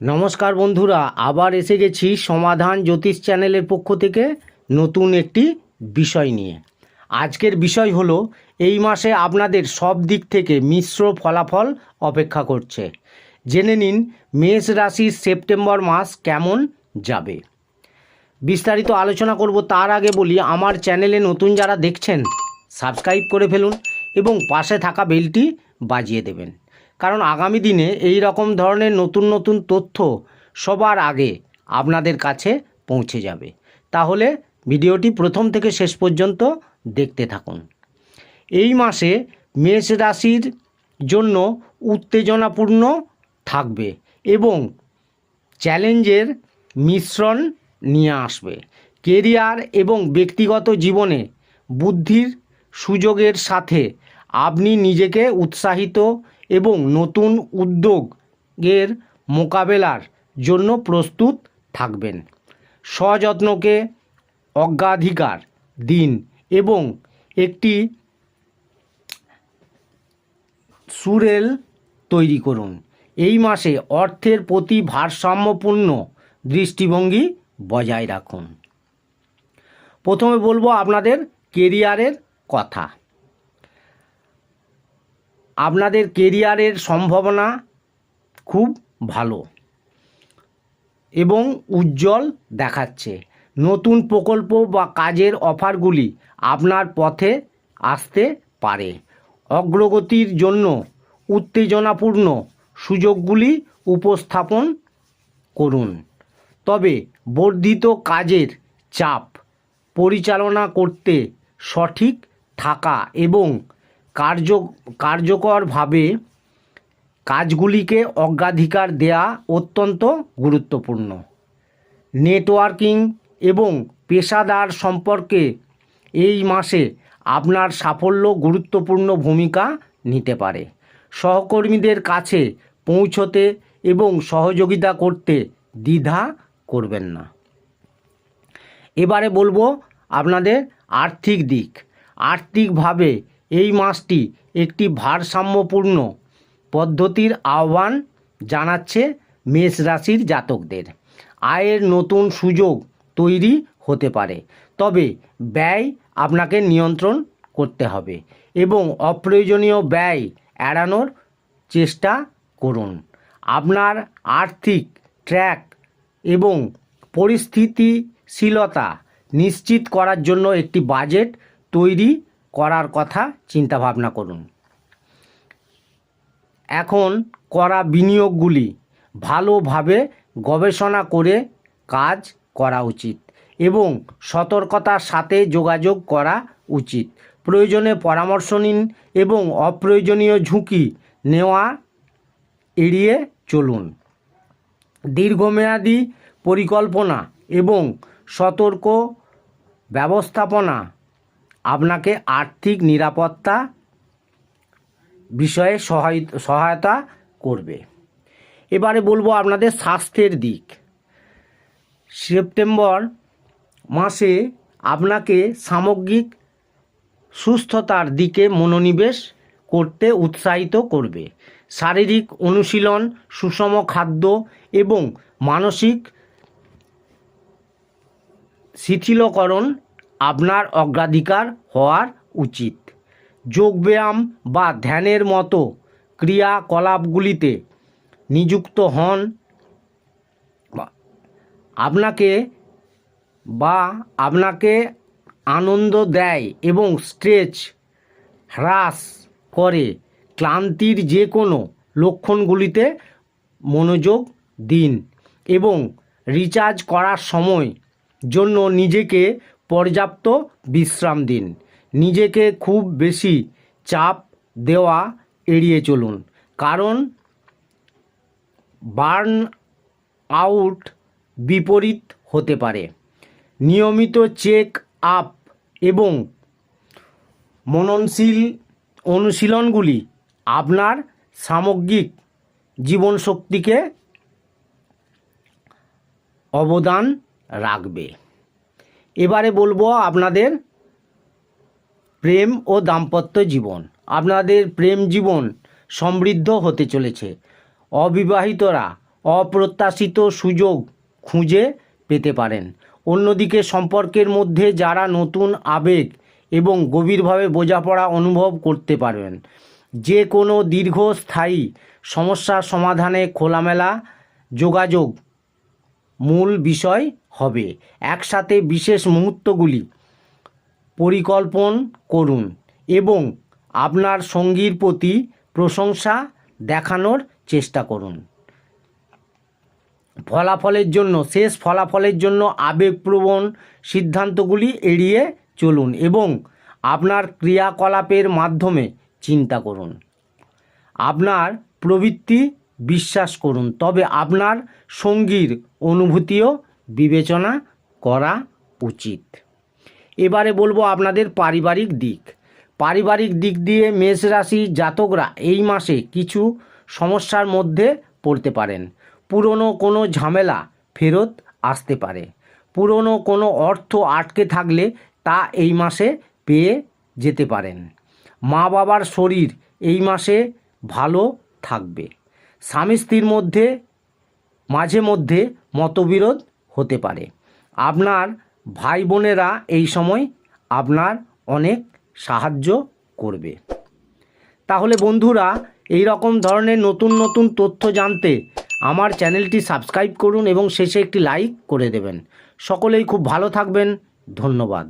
নমস্কার বন্ধুরা, আবার এসে গেছি সমাধান জ্যোতিষ চ্যানেলের পক্ষ থেকে নতুন একটি বিষয় নিয়ে। আজকের বিষয় হলো এই মাসে আপনাদের সব দিক থেকে মিশ্র ফলাফল অপেক্ষা করছে। জেনে নিন মেষ রাশির সেপ্টেম্বর মাস কেমন যাবে। বিস্তারিত আলোচনা করব তার আগে বলি, আমার চ্যানেলে নতুন যারা দেখছেন সাবস্ক্রাইব করে ফেলুন এবং পাশে থাকা বেলটি বাজিয়ে দেবেন, কারণ আগামী দিনে এই রকম ধরনের নতুন নতুন তথ্য সবার আগে আপনাদের কাছে পৌঁছে যাবে। তাহলে ভিডিওটি প্রথম থেকে শেষ পর্যন্ত দেখতে থাকুন। এই মাসে মেষ রাশির জন্য উত্তেজনাপূর্ণ থাকবে এবং চ্যালেঞ্জের মিশ্রণ নিয়ে আসবে। কেরিয়ার এবং ব্যক্তিগত জীবনে বুদ্ধির সুযোগের সাথে আপনি নিজেকে উৎসাহিত এবং নতুন উদ্যোগের মোকাবেলার জন্য প্রস্তুত থাকবেন। সযত্নকে অগ্রাধিকার দিন এবং একটি সুরেল তৈরি করুন। এই মাসে অর্থের প্রতি ভারসাম্যপূর্ণ দৃষ্টিভঙ্গি বজায় রাখুন। প্রথমে বলবো আপনাদের কেরিয়ারের কথা। আপনাদের কেরিয়ারের সম্ভাবনা খুব ভালো এবং উজ্জ্বল দেখাচ্ছে। নতুন প্রকল্প বা কাজের অফারগুলি আপনার পথে আসতে পারে। অগ্রগতির জন্য উত্তেজনাপূর্ণ সুযোগগুলি উপস্থাপন করুন, তবে বর্ধিত কাজের চাপ পরিচালনা করতে সঠিক থাকা এবং কার্যকরভাবে কাজগুলিকে অগ্রাধিকার দেওয়া অত্যন্ত গুরুত্বপূর্ণ। নেটওয়ার্কিং এবং পেশাদার সম্পর্কে এই মাসে আপনার সাফল্য গুরুত্বপূর্ণ ভূমিকা নিতে পারে। সহকর্মীদের কাছে পৌঁছতে এবং সহযোগিতা করতে দ্বিধা করবেন না। এবারে বলবো আপনাদের আর্থিক দিক। আর্থিকভাবে এই মাসটি একটি ভারসাম্যপূর্ণ পদ্ধতির আহ্বান জানাচ্ছে মেষ রাশির জাতকদের। আয়ের নতুন সুযোগ তৈরি হতে পারে, তবে ব্যয় আপনাকে নিয়ন্ত্রণ করতে হবে এবং অপ্রয়োজনীয় ব্যয় এড়ানোর চেষ্টা করুন। আপনার আর্থিক ট্র্যাক এবং পরিস্থিতিশীলতা নিশ্চিত করার জন্য একটি বাজেট তৈরি করার কথা চিন্তাভাবনা করুন। এখন করা বিনিয়োগগুলি ভালোভাবে গবেষণা করে কাজ করা উচিত এবং সতর্কতার সাথে যোগাযোগ করা উচিত। প্রয়োজনে পরামর্শ নিন এবং অপ্রয়োজনীয় ঝুঁকি নেওয়া এড়িয়ে চলুন। দীর্ঘমেয়াদী পরিকল্পনা এবং সতর্ক ব্যবস্থাপনা আপনাকে আর্থিক নিরাপত্তা বিষয়ে সহায়তা করবে। এবারে বলবো আপনাদের স্বাস্থ্যের দিক। সেপ্টেম্বর মাসে আপনাকে সামগ্রিক সুস্থতার দিকে মনোনিবেশ করতে উৎসাহিত করবে। শারীরিক অনুশীলন, সুষম খাদ্য এবং মানসিক শিথিলকরণ আপনার অগ্রাধিকার হওয়ার উচিত। যোগব্যায়াম বা ধ্যানের মতো ক্রিয়াকলাপগুলিতে নিযুক্ত হন। আপনাকে আনন্দ দেয় এবং স্ট্রেস হ্রাস করে। ক্লান্তির যে কোনো লক্ষণগুলিতে মনোযোগ দিন এবং রিচার্জ করার সময় জন্য নিজেকে পর্যাপ্ত বিশ্রাম দিন। নিজেকে খুব বেশি চাপ দেওয়া এড়িয়ে চলুন, কারণ বার্ন আউট বিপরীত হতে পারে। নিয়মিত চেক আপ এবং মননশীল অনুশীলনগুলি আপনার সামগ্রিক জীবনশক্তিকে অবদান রাখবে। এবারে বলবো আপনাদের প্রেম ও দাম্পত্য জীবন। আপনাদের প্রেম জীবন সমৃদ্ধ হতে চলেছে। অবিবাহিতরা অপ্রত্যাশিত সুযোগ খুঁজে পেতে পারেন। অন্যদিকে সম্পর্কের মধ্যে যারা নতুন আবেগ এবং গভীরভাবে বোঝাপড়া অনুভব করতে পারবেন। যে কোনো দীর্ঘস্থায়ী সমস্যার সমাধানে খোলামেলা যোগাযোগ মূল বিষয় হবে। একসাথে বিশেষ মুহূর্তগুলি পরিকল্পনা করুন এবং আপনার সঙ্গীর প্রতি প্রশংসা দেখানোর চেষ্টা করুন। শেষ ফলাফলের জন্য আবেগপ্রবণ সিদ্ধান্তগুলি এড়িয়ে চলুন এবং আপনার ক্রিয়াকলাপের মাধ্যমে চিন্তা করুন। আপনার প্রবৃত্তি বিশ্বাস করুন, তবে আপনার সঙ্গীর অনুভূতিও বিবেচনা করা উচিত। এবারে বলবো আপনাদের পারিবারিক দিক দিয়ে মেষ রাশি জাতকরা এই মাসে কিছু সমস্যার মধ্যে পড়তে পারেন। পুরনো কোনো ঝামেলা ফেরত আসতে পারে। পুরনো কোনো অর্থ আটকে থাকলে তা এই মাসে পেয়ে যেতে পারেন। মা বাবার শরীর এই মাসে ভালো থাকবে। স্বামী স্ত্রীর মধ্যে মাঝে মধ্যে মতবিরোধ হতে পারে। আপনার ভাই বোনেরা এই সময় আপনার অনেক সাহায্য করবে। তাহলে বন্ধুরা, এই রকম ধরনের নতুন নতুন তথ্য জানতে আমার চ্যানেলটি সাবস্ক্রাইব করুন এবং শেষে একটি লাইক করে দেবেন। সকলেই খুব ভালো থাকবেন। ধন্যবাদ।